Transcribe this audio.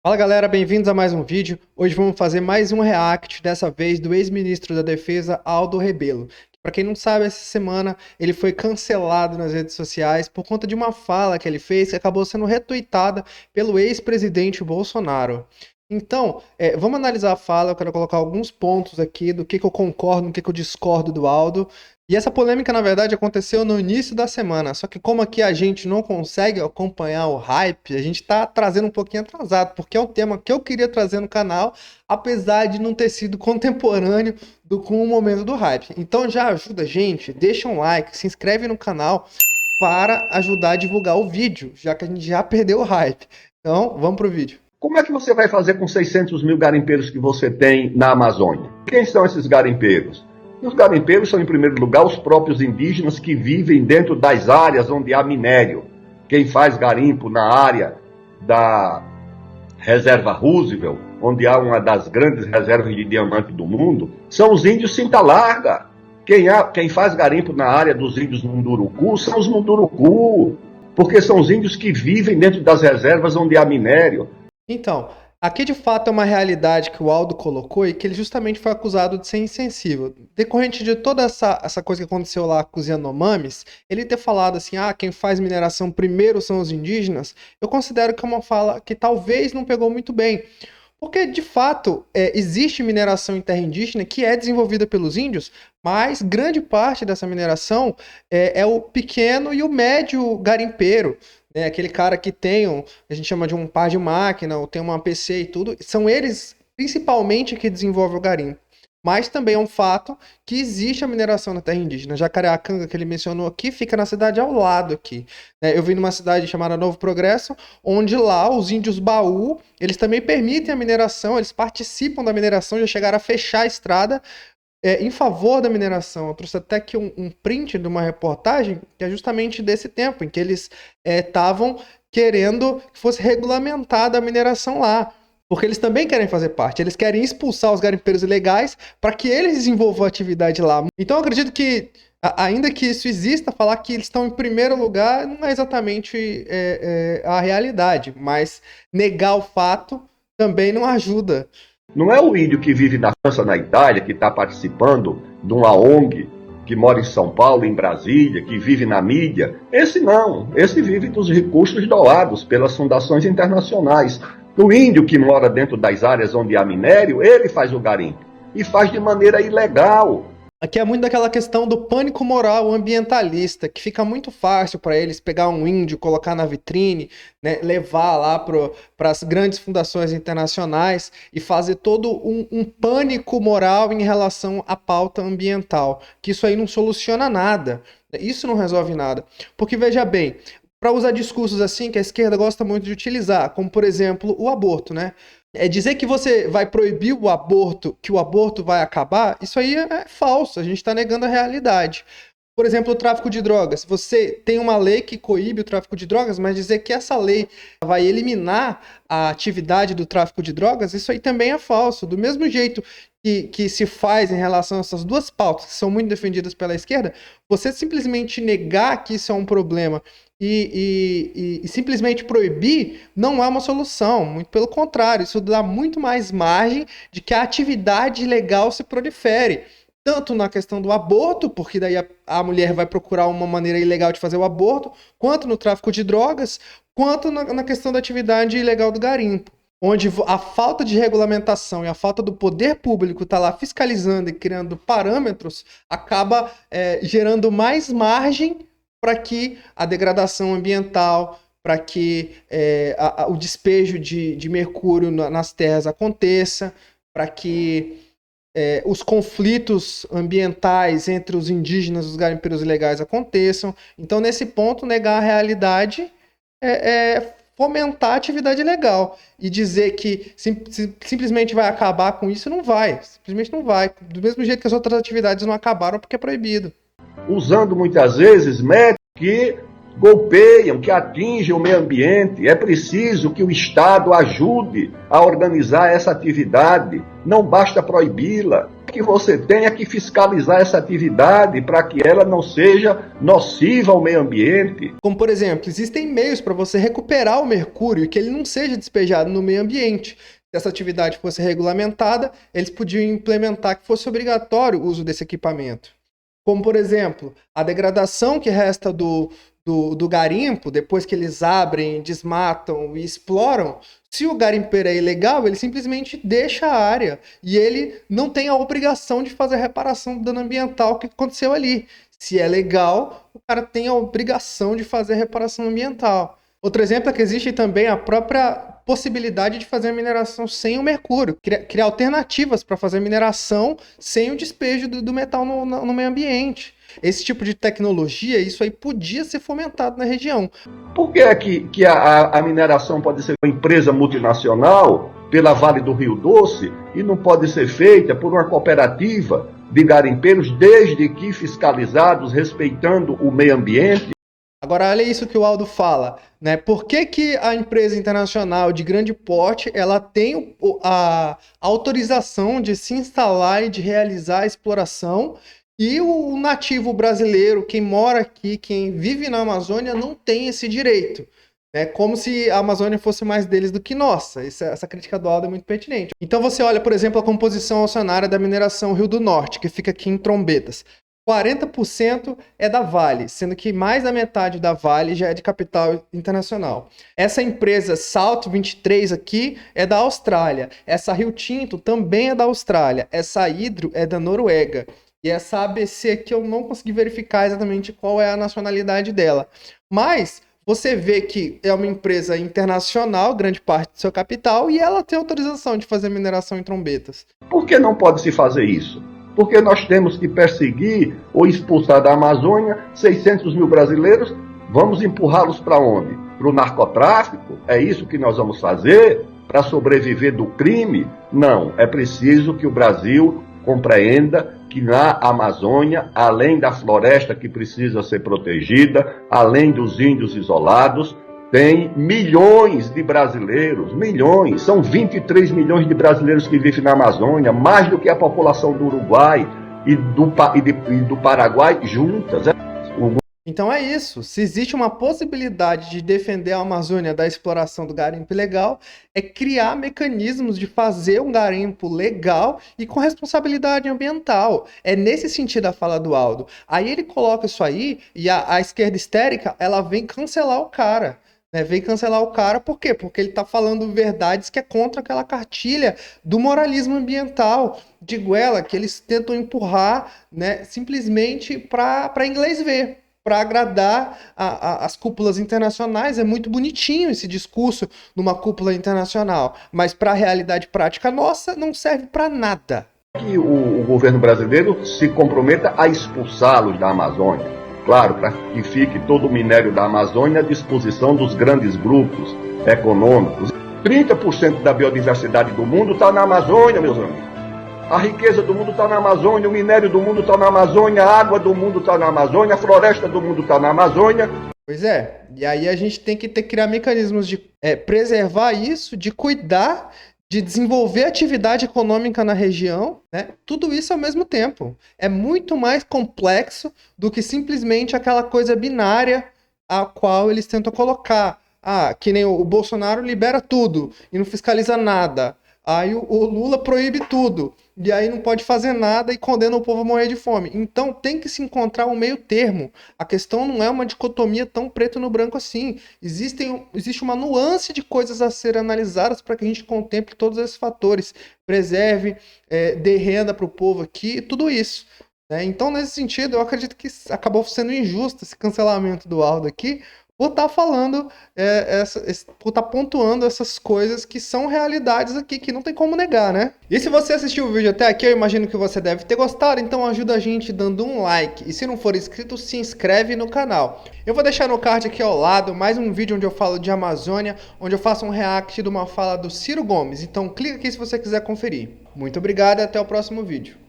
Fala galera, bem-vindos a mais um vídeo. Hoje vamos fazer mais um react, dessa vez do ex-ministro da Defesa, Aldo Rebelo. Para quem não sabe, essa semana ele foi cancelado nas redes sociais por conta de uma fala que ele fez que acabou sendo retweetada pelo ex-presidente Bolsonaro. Então, vamos analisar a fala. Eu quero colocar alguns pontos aqui do que eu concordo, do que eu discordo do Aldo. E essa polêmica, na verdade, aconteceu no início da semana. Só que como aqui a gente não consegue acompanhar o hype, a gente tá trazendo um pouquinho atrasado, porque é um tema que eu queria trazer no canal, apesar de não ter sido contemporâneo com o momento do hype. Então já ajuda a gente, deixa um like, se inscreve no canal para ajudar a divulgar o vídeo, já que a gente já perdeu o hype. Então, vamos pro vídeo. Como é que você vai fazer com 600 mil garimpeiros que você tem na Amazônia? Quem são esses garimpeiros? Os garimpeiros são, em primeiro lugar, os próprios indígenas que vivem dentro das áreas onde há minério. Quem faz garimpo na área da reserva Roosevelt, onde há uma das grandes reservas de diamante do mundo, são os índios Cinta Larga. Quem faz garimpo na área dos índios Munduruku são os Munduruku, porque são os índios que vivem dentro das reservas onde há minério. Então, aqui de fato é uma realidade que o Aldo colocou e que ele justamente foi acusado de ser insensível. Decorrente de toda essa coisa que aconteceu lá com os Yanomamis, ele ter falado assim, quem faz mineração primeiro são os indígenas, eu considero que é uma fala que talvez não pegou muito bem. Porque, de fato, existe mineração em terra indígena que é desenvolvida pelos índios, mas grande parte dessa mineração é o pequeno e o médio garimpeiro. Né? Aquele cara que tem, a gente chama de um par de máquina, ou tem uma PC e tudo, são eles principalmente que desenvolvem o garimpo. Mas também é um fato que existe a mineração na terra indígena. Jacareacanga, que ele mencionou aqui, fica na cidade ao lado aqui. Né? Eu vim numa cidade chamada Novo Progresso, onde lá os índios Baú, eles também permitem a mineração, eles participam da mineração, já chegaram a fechar a estrada em favor da mineração. Eu trouxe até aqui um print de uma reportagem que é justamente desse tempo, em que eles estavam querendo que fosse regulamentada a mineração lá. Porque eles também querem fazer parte, eles querem expulsar os garimpeiros ilegais para que eles desenvolvam a atividade lá. Então eu acredito que, ainda que isso exista, falar que eles estão em primeiro lugar não é exatamente a realidade, mas negar o fato também não ajuda. Não é o índio que vive na França, na Itália, que está participando de uma ONG, que mora em São Paulo, em Brasília, que vive na mídia. Esse não, esse vive dos recursos doados pelas fundações internacionais. O índio que mora dentro das áreas onde há minério, ele faz o garimpo. E faz de maneira ilegal. Aqui é muito daquela questão do pânico moral ambientalista, que fica muito fácil para eles pegar um índio, colocar na vitrine, né, levar lá para as grandes fundações internacionais e fazer todo um pânico moral em relação à pauta ambiental. Que isso aí não soluciona nada, isso não resolve nada. Porque veja bem, para usar discursos assim que a esquerda gosta muito de utilizar, como por exemplo o aborto, né? Dizer que você vai proibir o aborto, que o aborto vai acabar, isso aí é falso, a gente está negando a realidade. Por exemplo, o tráfico de drogas. Você tem uma lei que coíbe o tráfico de drogas, mas dizer que essa lei vai eliminar a atividade do tráfico de drogas, isso aí também é falso. Do mesmo jeito que se faz em relação a essas duas pautas, que são muito defendidas pela esquerda, você simplesmente negar que isso é um problema e simplesmente proibir não é uma solução. Muito pelo contrário, isso dá muito mais margem de que a atividade ilegal se prolifere. Tanto na questão do aborto, porque daí a mulher vai procurar uma maneira ilegal de fazer o aborto, quanto no tráfico de drogas, quanto na questão da atividade ilegal do garimpo, onde a falta de regulamentação e a falta do poder público estar lá fiscalizando e criando parâmetros, acaba gerando mais margem para que a degradação ambiental, para que o despejo de mercúrio nas terras aconteça, para que os conflitos ambientais entre os indígenas e os garimpeiros ilegais aconteçam. Então, nesse ponto, negar a realidade é fomentar a atividade ilegal. E dizer que simplesmente vai acabar com isso, não vai. Simplesmente não vai. Do mesmo jeito que as outras atividades não acabaram porque é proibido. Usando muitas vezes métodos que golpeiam, que atingem o meio ambiente. É preciso que o Estado ajude a organizar essa atividade. Não basta proibi-la. O que você tem é que fiscalizar essa atividade para que ela não seja nociva ao meio ambiente. Como, por exemplo, existem meios para você recuperar o mercúrio e que ele não seja despejado no meio ambiente. Se essa atividade fosse regulamentada, eles podiam implementar que fosse obrigatório o uso desse equipamento. Como, por exemplo, a degradação que resta do garimpo, depois que eles abrem, desmatam e exploram, se o garimpeiro é ilegal, ele simplesmente deixa a área e ele não tem a obrigação de fazer a reparação do dano ambiental que aconteceu ali. Se é legal, o cara tem a obrigação de fazer a reparação ambiental. Outro exemplo é que existe também a própria possibilidade de fazer a mineração sem o mercúrio, criar alternativas para fazer a mineração sem o despejo do metal no meio ambiente. Esse tipo de tecnologia, isso aí podia ser fomentado na região. Por que é que a mineração pode ser uma empresa multinacional pela Vale do Rio Doce e não pode ser feita por uma cooperativa de garimpeiros, desde que fiscalizados, respeitando o meio ambiente? Agora, olha isso que o Aldo fala, né? Por que a empresa internacional de grande porte ela tem a autorização de se instalar e de realizar a exploração e o nativo brasileiro, quem mora aqui, quem vive na Amazônia, não tem esse direito? É como se a Amazônia fosse mais deles do que nossa. Essa crítica do Aldo é muito pertinente. Então você olha, por exemplo, a composição oceanária da mineração Rio do Norte, que fica aqui em Trombetas. 40% é da Vale, sendo que mais da metade da Vale já é de capital internacional. Essa empresa Salt 23 aqui é da Austrália. Essa Rio Tinto também é da Austrália. Essa Hydro é da Noruega. E essa ABC aqui eu não consegui verificar exatamente qual é a nacionalidade dela. Mas você vê que é uma empresa internacional, grande parte do seu capital, e ela tem autorização de fazer mineração em Trombetas. Por que não pode se fazer isso? Porque nós temos que perseguir ou expulsar da Amazônia 600 mil brasileiros. Vamos empurrá-los para onde? Para o narcotráfico? É isso que nós vamos fazer para sobreviver do crime? Não, é preciso que o Brasil compreenda que na Amazônia, além da floresta que precisa ser protegida, além dos índios isolados, tem milhões de brasileiros, milhões, são 23 milhões de brasileiros que vivem na Amazônia, mais do que a população do Uruguai e do Paraguai juntas. Então é isso, se existe uma possibilidade de defender a Amazônia da exploração do garimpo ilegal, é criar mecanismos de fazer um garimpo legal e com responsabilidade ambiental. É nesse sentido a fala do Aldo. Aí ele coloca isso aí e a esquerda histérica, ela vem cancelar o cara. Vem cancelar o cara, por quê? Porque ele está falando verdades que é contra aquela cartilha do moralismo ambiental de Guela, que eles tentam empurrar, né, simplesmente para inglês ver, para agradar as cúpulas internacionais. É muito bonitinho esse discurso numa cúpula internacional, mas para a realidade prática nossa não serve para nada. Que o governo brasileiro se comprometa a expulsá-los da Amazônia. Claro, para que fique todo o minério da Amazônia à disposição dos grandes grupos econômicos. 30% da biodiversidade do mundo está na Amazônia, meus amigos. A riqueza do mundo está na Amazônia, o minério do mundo está na Amazônia, a água do mundo está na Amazônia, a floresta do mundo está na Amazônia. Pois é, e aí a gente tem que criar mecanismos de preservar isso, de cuidar, de desenvolver atividade econômica na região, né? Tudo isso ao mesmo tempo. É muito mais complexo do que simplesmente aquela coisa binária a qual eles tentam colocar. Que nem o Bolsonaro libera tudo e não fiscaliza nada. Aí o Lula proíbe tudo, e aí não pode fazer nada e condena o povo a morrer de fome. Então tem que se encontrar um meio termo. A questão não é uma dicotomia tão preto no branco assim. Existe uma nuance de coisas a ser analisadas para que a gente contemple todos esses fatores. Preserve, dê renda para o povo aqui, tudo isso. Né? Então, nesse sentido, eu acredito que acabou sendo injusto esse cancelamento do Aldo aqui, por estar falando, por estar pontuando essas coisas que são realidades aqui, que não tem como negar, né? E se você assistiu o vídeo até aqui, eu imagino que você deve ter gostado, então ajuda a gente dando um like. E se não for inscrito, se inscreve no canal. Eu vou deixar no card aqui ao lado mais um vídeo onde eu falo de Amazônia, onde eu faço um react de uma fala do Ciro Gomes. Então clica aqui se você quiser conferir. Muito obrigado e até o próximo vídeo.